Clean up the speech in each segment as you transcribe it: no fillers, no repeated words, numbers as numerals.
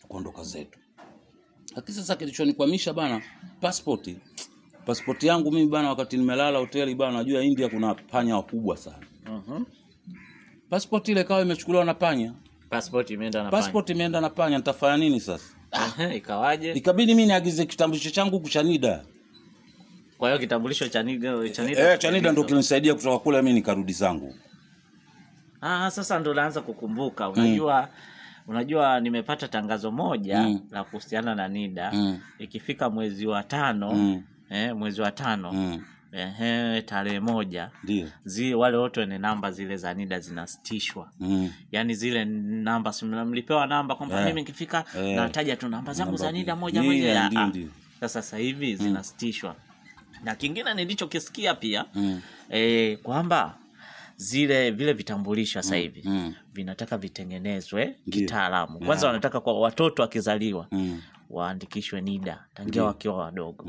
kuondoka zetu. Lakini sasa kilichonikwamisha bana, passport yangu mimi bana, wakati nimelala hoteli bana, najua India kuna panya wakubwa sana. Passport ile kawa imechukuliwa na panya. Passport imeenda na panya. Nitafanya nini sasa? Ikawaje? Ikabidi mimi niagize kitambulisho changu cha NIDA. Kwa hiyo kitambulisho cha NIDA cha NIDA ndio kilinisaidia kutoka kule mimi nikarudi zangu. Sasa ndo naanza kukumbuka. Unajua nimepata tangazo moja la kuhusiana na NIDA. Ikifika mwezi wa 5, tarehe 1, ndio wale wote wenye namba zile za NIDA zinasitishwa. Yaani zile namba mlipewa namba kwamba mimi nikifika nataja tu namba zangu za NIDA moja. Sasa hivi zinasitishwa. Na kingine nilichokisikia pia kwamba vile vitambulisho sasa hivi vinataka vitengenezwe kitaalamu. Kwanza wanataka kwa watoto wakizaliwa waandikishwe NIDA tangia wakiwa wadogo.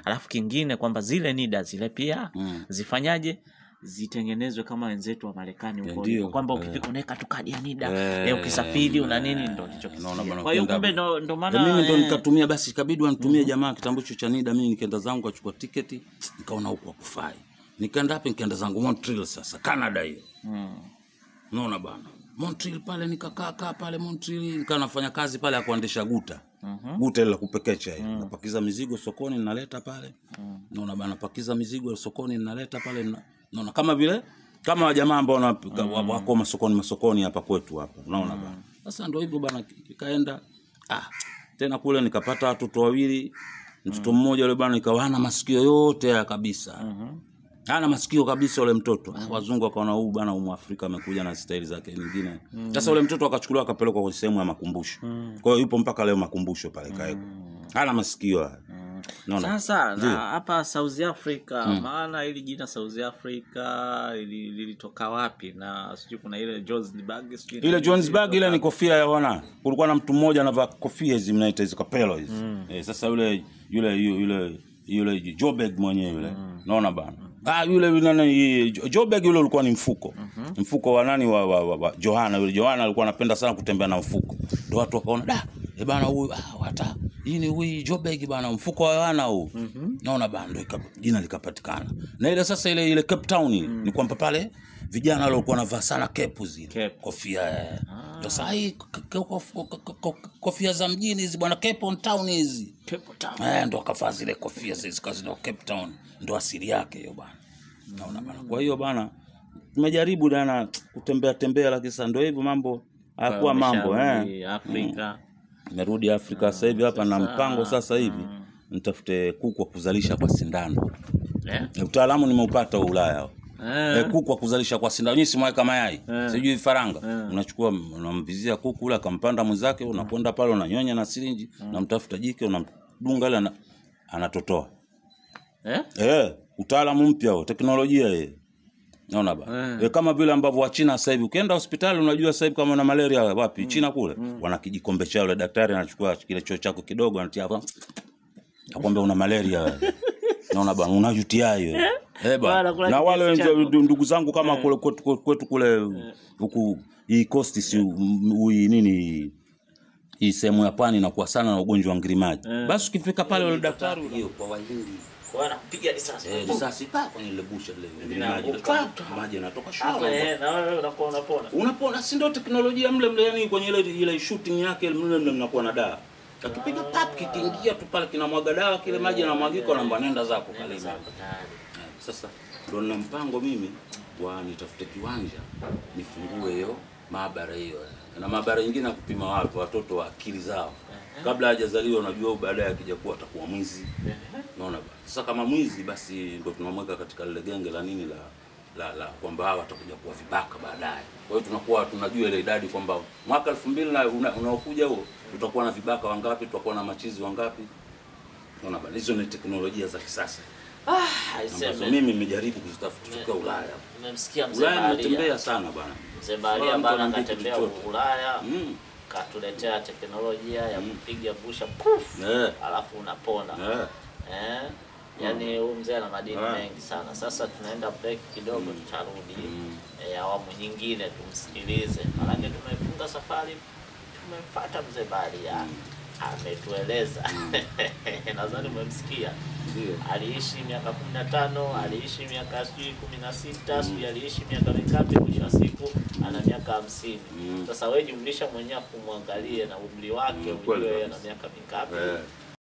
Alafu kingine kwamba zile NIDA zile pia zifanyaje, zitengenezwe kama wenzetu wa Marekani huko, kwamba ukifika unaweka tu kadi ya NIDA ukisafiri una nini. Ndio kilichokisikia. Kwa hiyo kumbe ndo maana mimi ndo nikatumia, basi ikabidi wanitumie jamaa kitambulisho cha NIDA. Mimi nikaenda zangu achukua tiketi, nikaona huko kufai. Nikaenda hapo, nikaenda zangu Montreal, sasa Canada hiyo. Unaona bana, Montreal pale nikakaa pale Montreal, nikanafanya kazi pale ya kuendesha guta. Guta ile la kupekecha hiyo. Napakiza mizigo sokoni ninaleta pale. Unaona bana, pakiza mizigo sokoni ninaleta pale. Unaona kama jamaa ambao wako masokoni hapa kwetu hapa. Unaona bana. Sasa ndio hivyo bana, nikaenda tena kule nikapata watoto wawili. Mtoto mmoja yule bana ikawa hana masikio yote ya kabisa. Hana masikio kabisa yule mtoto. Wazungu wakaona huyu bana Mwafrika amekuja na staili zake nyingine. Sasa yule mtoto akachukuliwa akapelekwa kwa sehemu ya makumbusho. Kwa hiyo yupo mpaka leo makumbusho pale kaeko. Hana masikio. Sasa hapa South Africa, maana ili jina South Africa lilitoka wapi? Na sijui kuna ile Johannesburg, ile Johannesburg ile ni kofia ya wana. Kulikuwa na mtu mmoja anavaa kofia hizi mnaita hizo kapelo hizi. Sasa yule Joburg mwenyewe yule. Unaona bana. Yule Joburg yule ulikuwa ni mfuko. Mfuko wa nani wa Johanna. Yule Johanna alikuwa anapenda sana kutembea na mfuko. Ndio watu wakaona bana huyu hata hii ni huyu Joburg bana, mfuko wa Johanna huu. Naona bana ndio jina likapatikana. Na ile sasa ile Cape Town ni kwamba pale vijana walikuwa wanavaa sana cape zile. Kofia. Sasa hii kofia za mjini hizi bwana, Cape Town hizi. Ndio akavaa zile kofia hizi kazi ndio Cape Town. Ndio asili yake hiyo bana. Naona bana. Kwa hiyo bana tumejaribu dana kutembea lakini sasa ndio hivyo mambo hayakuwa mambo Afrika. Nimerudi Afrika sasa hivi hapa na mpango sasa hivi nitafute kuku wa kuzalisha kwa sindano. Utaalamu nimeupata Ulaya. Kuku wa kuzalisha kwa sindano. Nyinyi simweka mayai. Sijui vifaranga. Unachukua unamvizia kuku ule akampanda mwenzake, unakwenda pale unanyonya na sirinji, unamtafuta jike unamdunga ile anatotoa. Utaalamu mpya huo, teknolojia hii. Naona bana. Kama vile ambavyo wa China sasa hivi ukienda hospitali unajua sasa hivi kama una malaria wapi China kule wana kijikombe chao, yule daktari anachukua kile choo chako kidogo anatia hapa. Akwambia una malaria. Naona bana, una UTI hiyo. Bana. Na wale ndugu zangu kama kule kwetu kule huku hii coast si nini hii sehemu ya pwani inakuwa sana na ugonjwa wa ngirimaji. Basi ukifika pale yule daktari hiyo kwa wahindi wanakupiga risasi. Risasi kwenye ile busha ile maji yanatoka shule. Na wewe unapona. Si ndio teknolojia mle yani kwenye ile shooting yake mle mnakuwa na dawa. Akipiga pap kikiingia tu pale kinamwaga dawa, kile maji yanamwagika na mbanenda zako kale. Sasa ndio na mpango mimi wa nitafute kiwanja nifungue hiyo maabara hiyo. Na maabara nyingine kupima watoto wa akili zao. Kabla hajazaliwa unajua baadaye akija kuwa atakuwa mwizi. Unaona bana. Sasa kama mwizi basi ndio tunamweka katika lile genge la nini la kwamba hawa watakuja kuwa vibaka baadaye. Kwa hiyo tunakuwa tunajua ile idadi kwamba mwaka 2000 unaokuja huo tutakuwa na vibaka wangapi, tutakuwa na machizi wangapi. Unaona bana, hizo ni teknolojia za kisasa. Mimi nimejaribu kuzitafuta Ulaya. Nimemsikia mzee Ulaya nimetembea sana bana. Mzee Baharia bana katembea Ulaya. Katuletea teknolojia ya kupiga busha alafu unapona. Yaani huyu mzee ana madini mengi sana. Sasa tunaenda break kidogo, tutarudi awamu nyingine tumsikilize. Maana tumefunga safari tumemfuata mzee Baria. Ametueleza. Nadhani umemsikia. Aliishi miaka 15, aliishi miaka 16, sijui aliishi miaka mingapi, mwisho wa siku ana miaka 50. Sasa wewe jumlisha mwenyewe kumwangalie na umri wake ujue na miaka mingapi.